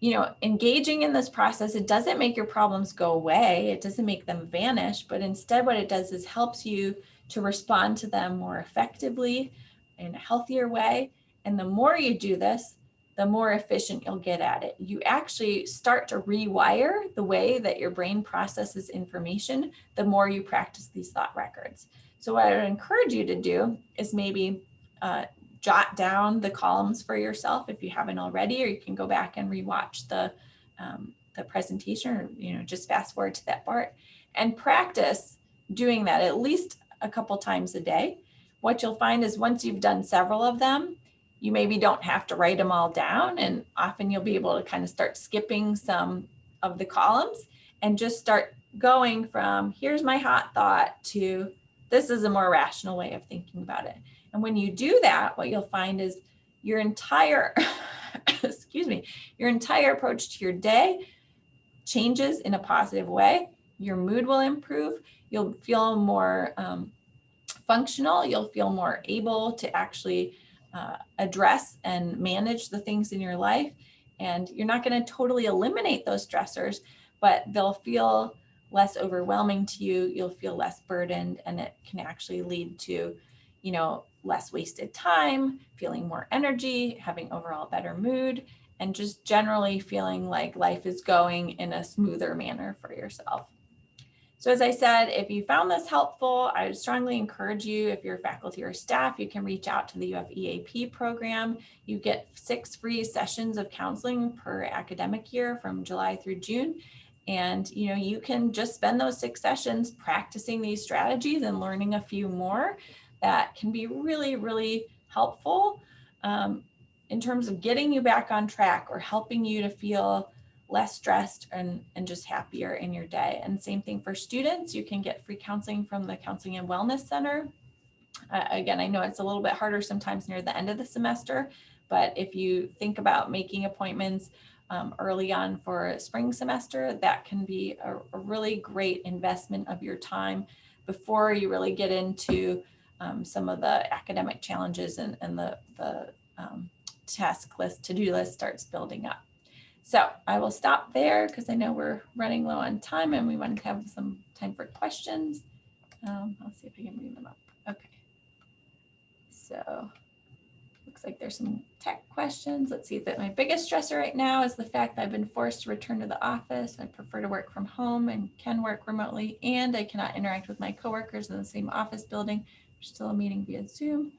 [SPEAKER 2] you know, engaging in this process, it doesn't make your problems go away. It doesn't make them vanish, but instead what it does is helps you to respond to them more effectively in a healthier way. And the more you do this, the more efficient you'll get at it. You actually start to rewire the way that your brain processes information the more you practice these thought records. So what I would encourage you to do is maybe jot down the columns for yourself if you haven't already, or you can go back and rewatch the presentation, or, you know, just fast forward to that part and practice doing that at least a couple times a day. What you'll find is once you've done several of them, you maybe don't have to write them all down, and often you'll be able to kind of start skipping some of the columns and just start going from here's my hot thought to this is a more rational way of thinking about it. And when you do that, what you'll find is your entire, your entire approach to your day changes in a positive way. Your mood will improve. You'll feel more functional. You'll feel more able to actually address and manage the things in your life. And you're not going to totally eliminate those stressors, but they'll feel less overwhelming to you. You'll feel less burdened, and it can actually lead to, you know, less wasted time, feeling more energy, having overall better mood, and just generally feeling like life is going in a smoother manner for yourself. So as I said, if you found this helpful, I would strongly encourage you, if you're faculty or staff, you can reach out to the UF EAP program. You get 6 free sessions of counseling per academic year from July through June. And, you know, you can just spend those 6 sessions practicing these strategies and learning a few more that can be really, really helpful in terms of getting you back on track or helping you to feel less stressed and just happier in your day. And same thing for students. You can get free counseling from the Counseling and Wellness Center. Again, I know it's a little bit harder sometimes near the end of the semester, but if you think about making appointments early on for a spring semester, that can be a really great investment of your time before you really get into some of the academic challenges and the task list, to-do list starts building up. So I will stop there because I know we're running low on time and we want to have some time for questions. I'll see if I can bring them up. Okay. So looks like there's some tech questions. Let's see. That my biggest stressor right now is the fact that I've been forced to return to the office. I prefer to work from home and can work remotely, and I cannot interact with my coworkers in the same office building. We're still meeting via Zoom.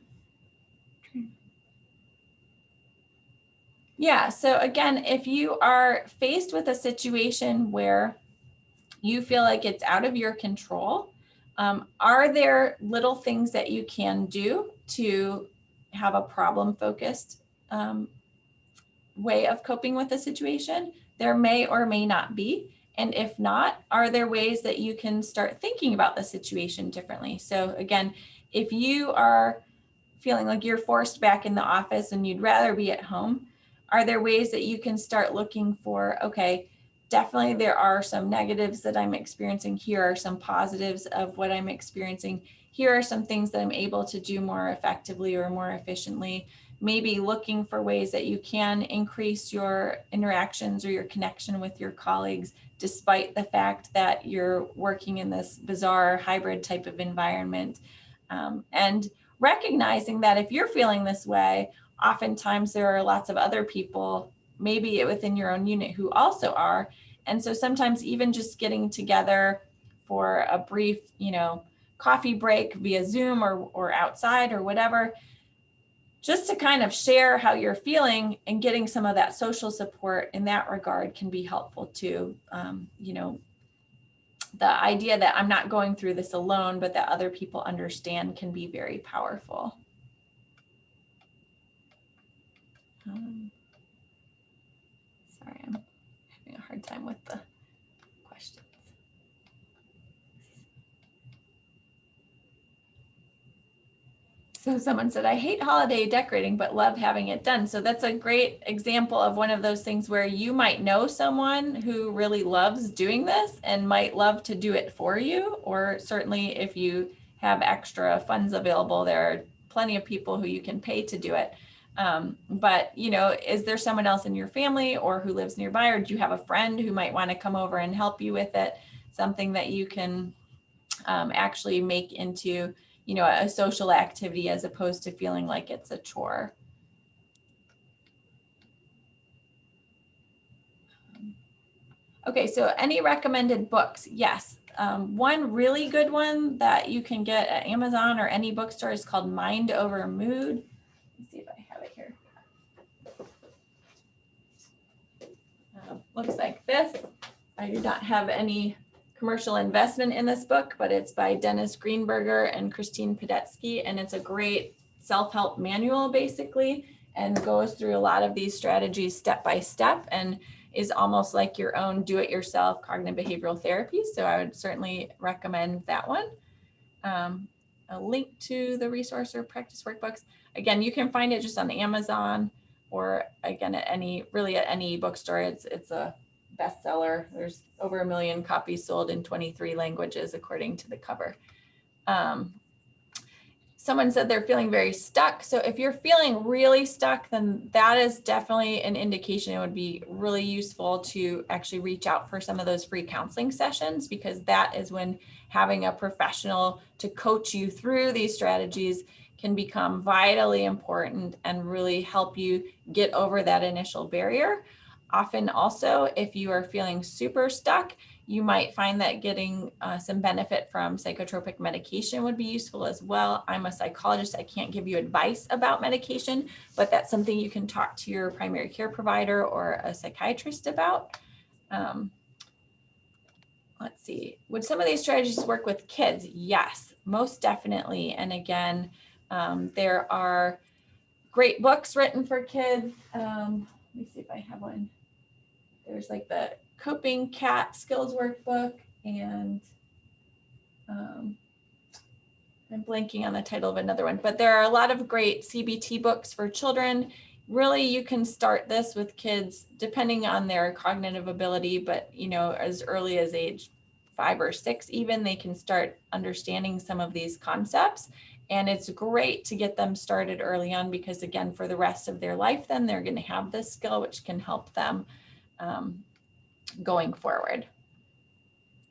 [SPEAKER 2] Yeah, so again, if you are faced with a situation where you feel like it's out of your control, are there little things that you can do to have a problem-focused way of coping with the situation? There may or may not be. And if not, are there ways that you can start thinking about the situation differently? So again, if you are feeling like you're forced back in the office and you'd rather be at home, are there ways that you can start looking for, okay, definitely there are some negatives that I'm experiencing. Here are some positives of what I'm experiencing. Here are some things that I'm able to do more effectively or more efficiently. Maybe looking for ways that you can increase your interactions or your connection with your colleagues, despite the fact that you're working in this bizarre hybrid type of environment. And recognizing that if you're feeling this way, oftentimes there are lots of other people, maybe within your own unit, who also are. And so sometimes even just getting together for a brief, coffee break via Zoom or outside or whatever, just to kind of share how you're feeling and getting some of that social support in that regard can be helpful too. The idea that I'm not going through this alone, but that other people understand can be very powerful. Sorry, I'm having a hard time with the questions. So someone said, I hate holiday decorating, but love having it done. So that's a great example of one of those things where you might know someone who really loves doing this and might love to do it for you. Or certainly if you have extra funds available, there are plenty of people who you can pay to do it. But, is there someone else in your family or who lives nearby, or do you have a friend who might want to come over and help you with it? Something that you can actually make into a social activity as opposed to feeling like it's a chore. Okay, so any recommended books? Yes. One really good one that you can get at Amazon or any bookstore is called Mind Over Mood. Let's see if I have it here. Looks like this. I do not have any commercial investment in this book, but it's by Dennis Greenberger and Christine Podetsky, and it's a great self-help manual basically, and goes through a lot of these strategies step by step and is almost like your own do-it-yourself cognitive behavioral therapy. So I would certainly recommend that one. A link to the resource or practice workbooks. Again, you can find it just on Amazon or again at any bookstore. It's a bestseller. There's over 1 million copies sold in 23 languages, according to the cover. Someone said they're feeling very stuck. So if you're feeling really stuck, then that is definitely an indication it would be really useful to actually reach out for some of those free counseling sessions, because that is when having a professional to coach you through these strategies can become vitally important and really help you get over that initial barrier. Often also, if you are feeling super stuck, you might find that getting some benefit from psychotropic medication would be useful as well. I'm a psychologist. I can't give you advice about medication, but that's something you can talk to your primary care provider or a psychiatrist about. Let's see. Would some of these strategies work with kids? Yes, most definitely. And again, there are great books written for kids. Let me see if I have one. There's like the Coping Cat Skills Workbook, and I'm blanking on the title of another one, but there are a lot of great CBT books for children. Really, you can start this with kids depending on their cognitive ability, but as early as age 5 or 6 even, they can start understanding some of these concepts. And it's great to get them started early on, because again, for the rest of their life, then they're going to have this skill, which can help them going forward.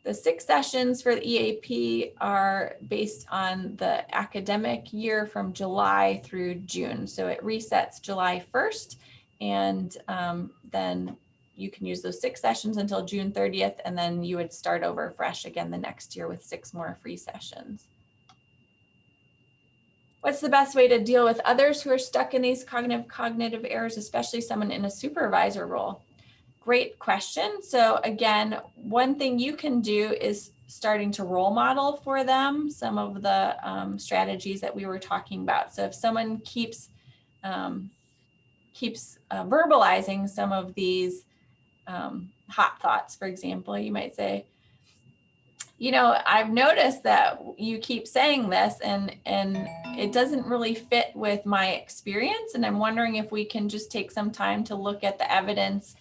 [SPEAKER 2] The 6 sessions for the EAP are based on the academic year from July through June. So it resets July 1st, and then you can use those 6 sessions until June 30th, and then you would start over fresh again the next year with 6 more free sessions. What's the best way to deal with others who are stuck in these cognitive errors, especially someone in a supervisor role? Great question. So again, one thing you can do is starting to role model for them some of the strategies that we were talking about. So if someone keeps verbalizing some of these hot thoughts, for example, you might say, I've noticed that you keep saying this and it doesn't really fit with my experience. And I'm wondering if we can just take some time to look at the evidence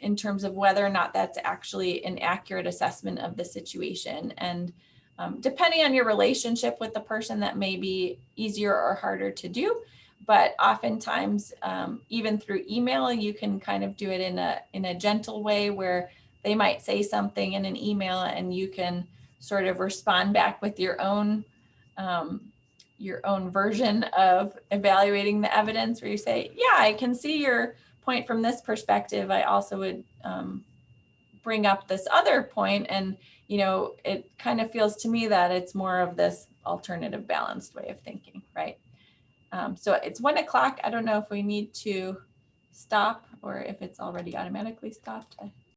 [SPEAKER 2] in terms of whether or not that's actually an accurate assessment of the situation. And depending on your relationship with the person, that may be easier or harder to do. But oftentimes, even through email, you can kind of do it in a gentle way where they might say something in an email and you can sort of respond back with your own version of evaluating the evidence, where you say, yeah, I can see your point from this perspective. I also would bring up this other point, and it kind of feels to me that it's more of this alternative balanced way of thinking, right? So it's 1 o'clock. I don't know if we need to stop or if it's already automatically stopped.